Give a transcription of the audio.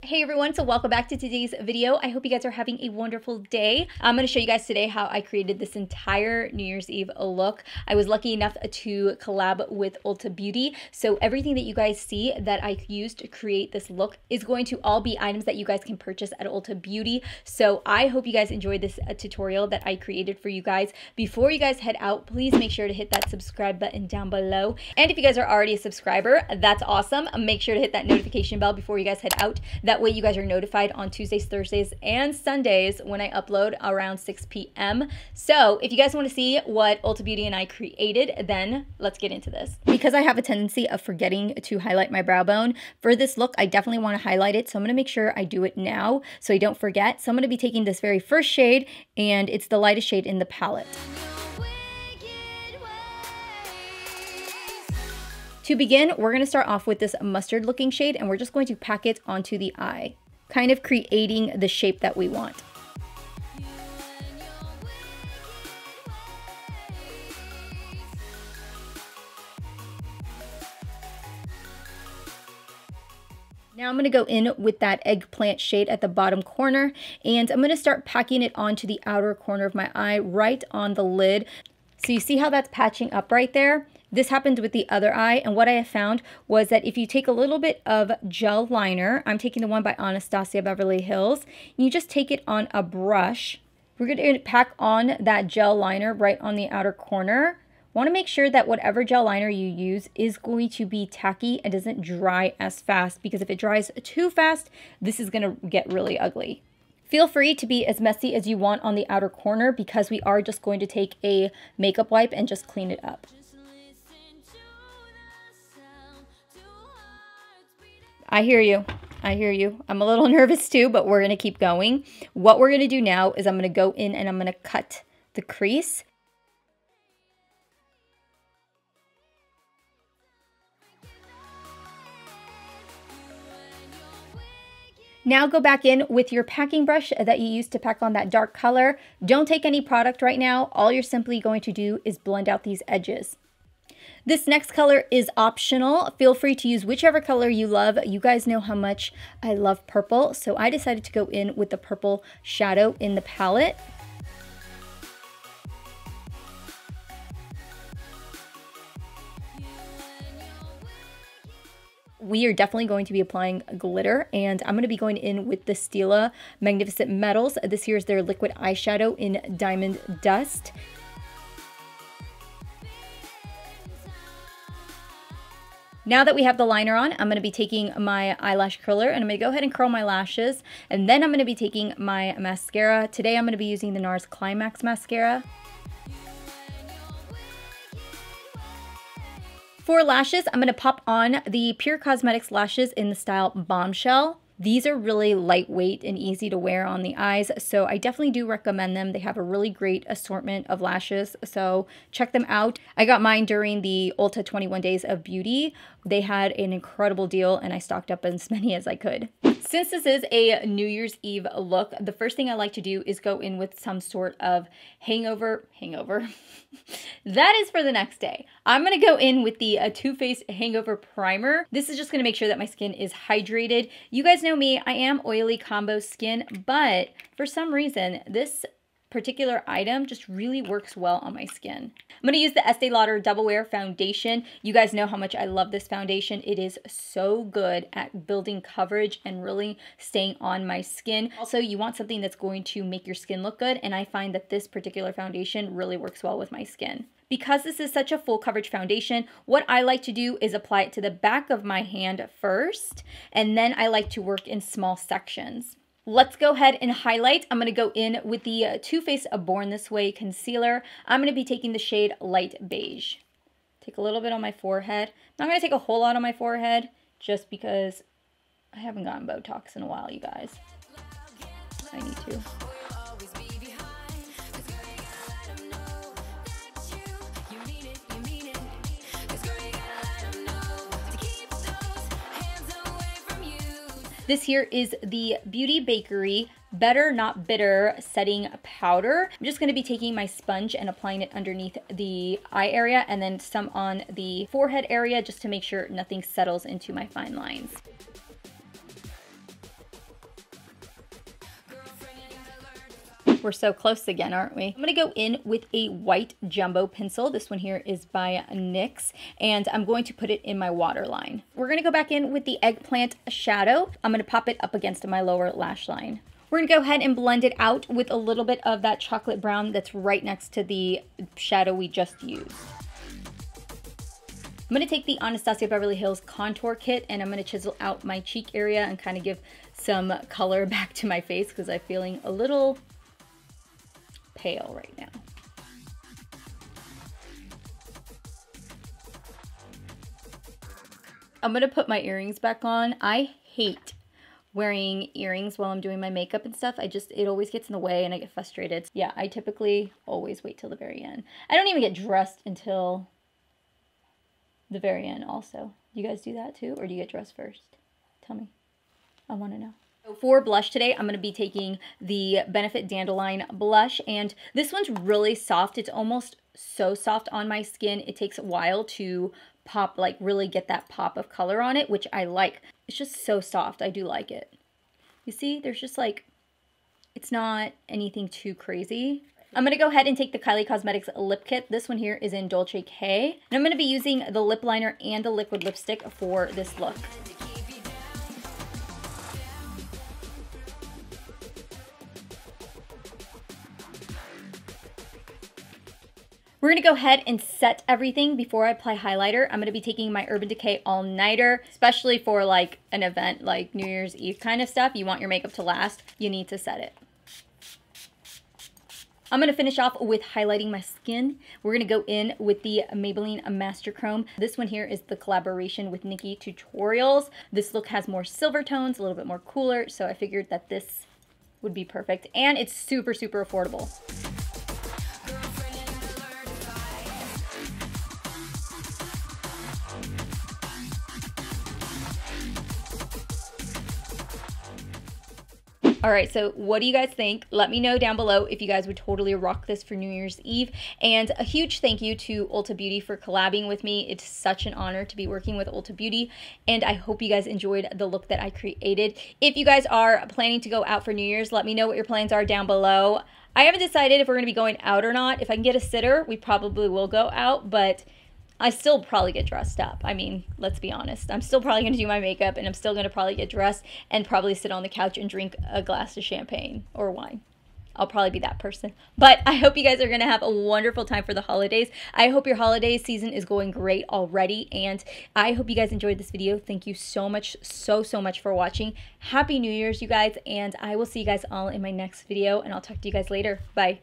Hey everyone, so welcome back to today's video. I hope you guys are having a wonderful day. I'm going to show you guys today how I created this entire New Year's Eve look. I was lucky enough to collab with Ulta Beauty, so everything that you guys see that I used to create this look is going to all be items that you guys can purchase at Ulta Beauty. So I hope you guys enjoyed this tutorial that I created for you guys. Before you guys head out, please make sure to hit that subscribe button down below. And if you guys are already a subscriber, that's awesome. Make sure to hit that notification bell before you guys head out. That way you guys are notified on Tuesdays, Thursdays, and Sundays when I upload around 6 p.m. So if you guys want to see what Ulta Beauty and I created, then let's get into this. Because I have a tendency of forgetting to highlight my brow bone, for this look, I definitely want to highlight it. So I'm going to make sure I do it now so I don't forget. So I'm going to be taking this very first shade, and it's the lightest shade in the palette. To begin, we're going to start off with this mustard looking shade, and we're just going to pack it onto the eye, kind of creating the shape that we want. Now I'm going to go in with that eggplant shade at the bottom corner, and I'm going to start packing it onto the outer corner of my eye, right on the lid. So you see how that's patching up right there? This happened with the other eye, and what I have found was that if you take a little bit of gel liner, I'm taking the one by Anastasia Beverly Hills, and you just take it on a brush. We're going to pack on that gel liner right on the outer corner. Want to make sure that whatever gel liner you use is going to be tacky and doesn't dry as fast, because if it dries too fast, this is going to get really ugly. Feel free to be as messy as you want on the outer corner, because we are just going to take a makeup wipe and just clean it up. I hear you. I hear you. I'm a little nervous too, but we're going to keep going. What we're going to do now is I'm going to go in and I'm going to cut the crease. Now go back in with your packing brush that you used to pack on that dark color. Don't take any product right now. All you're simply going to do is blend out these edges. This next color is optional. Feel free to use whichever color you love. You guys know how much I love purple, so I decided to go in with the purple shadow in the palette. We are definitely going to be applying glitter, and I'm going to be going in with the STILA Magnificent Metals. This here is their liquid eyeshadow in Diamond Dust. Now that we have the liner on, I'm going to be taking my eyelash curler, and I'm going to go ahead and curl my lashes, and then I'm going to be taking my mascara. Today I'm going to be using the NARS CLIMAX mascara. For lashes, I'm going to pop on the Pure Cosmetics lashes in the style Bombshell. These are really lightweight and easy to wear on the eyes, so I definitely do recommend them. They have a really great assortment of lashes, so check them out. I got mine during the Ulta 21 Days of Beauty. They had an incredible deal, and I stocked up as many as I could. Since this is a New Year's Eve look, the first thing I like to do is go in with some sort of hangover. That is for the next day. I'm going to go in with the Too Faced Hangover Primer. This is just going to make sure that my skin is hydrated. You guys know me, I am oily combo skin, but for some reason, this particular item just really works well on my skin. I'm going to use the Estee Lauder Double Wear Foundation. You guys know how much I love this foundation. It is so good at building coverage and really staying on my skin. Also, you want something that's going to make your skin look good, and I find that this particular foundation really works well with my skin. Because this is such a full coverage foundation, what I like to do is apply it to the back of my hand first, and then I like to work in small sections. Let's go ahead and highlight. I'm going to go in with the Too Faced Born This Way concealer. I'm going to be taking the shade Light Beige. Take a little bit on my forehead. I'm not going to take a whole lot on my forehead just because I haven't gotten Botox in a while, you guys. I need to. This here is the Beauty Bakerie Better Not Bitter Setting Powder. I'm just going to be taking my sponge and applying it underneath the eye area and then some on the forehead area just to make sure nothing settles into my fine lines. We're so close again, aren't we? I'm going to go in with a white jumbo pencil. This one here is by NYX, and I'm going to put it in my waterline. We're going to go back in with the eggplant shadow. I'm going to pop it up against my lower lash line. We're going to go ahead and blend it out with a little bit of that chocolate brown that's right next to the shadow we just used. I'm going to take the Anastasia Beverly Hills contour kit and I'm going to chisel out my cheek area and kind of give some color back to my face because I'm feeling a little pale right now. I'm going to put my earrings back on. I hate wearing earrings while I'm doing my makeup and stuff. It always gets in the way and I get frustrated. Yeah, I typically always wait till the very end. I don't even get dressed until the very end also. You guys do that too? Or do you get dressed first? Tell me. I want to know. So for blush today, I'm going to be taking the Benefit Dandelion blush, and this one's really soft. It's almost so soft on my skin. It takes a while to pop, like really get that pop of color on it, which I like. It's just so soft. I do like it. You see, there's just like, it's not anything too crazy. I'm going to go ahead and take the Kylie Cosmetics lip kit. This one here is in Dolce K. And I'm going to be using the lip liner and the liquid lipstick for this look. We're going to go ahead and set everything before I apply highlighter. I'm going to be taking my Urban Decay All Nighter, especially for like an event like New Year's Eve kind of stuff. You want your makeup to last, you need to set it. I'm going to finish off with highlighting my skin. We're going to go in with the Maybelline Master Chrome. This one here is the collaboration with NIKKIETUTORIALS. This look has more silver tones, a little bit more cooler, so I figured that this would be perfect. And it's super, super affordable. All right, so what do you guys think? Let me know down below if you guys would totally rock this for New Year's Eve. And a huge thank you to Ulta Beauty for collabing with me. It's such an honor to be working with Ulta Beauty, and I hope you guys enjoyed the look that I created. If you guys are planning to go out for New Year's, let me know what your plans are down below. I haven't decided if we're gonna be going out or not. If I can get a sitter, we probably will go out, but I still probably get dressed up. I mean, let's be honest. I'm still probably going to do my makeup and I'm still going to probably get dressed and probably sit on the couch and drink a glass of champagne or wine. I'll probably be that person. But I hope you guys are going to have a wonderful time for the holidays. I hope your holiday season is going great already. And I hope you guys enjoyed this video. Thank you so much, so much for watching. Happy New Year's, you guys. And I will see you guys all in my next video. And I'll talk to you guys later. Bye.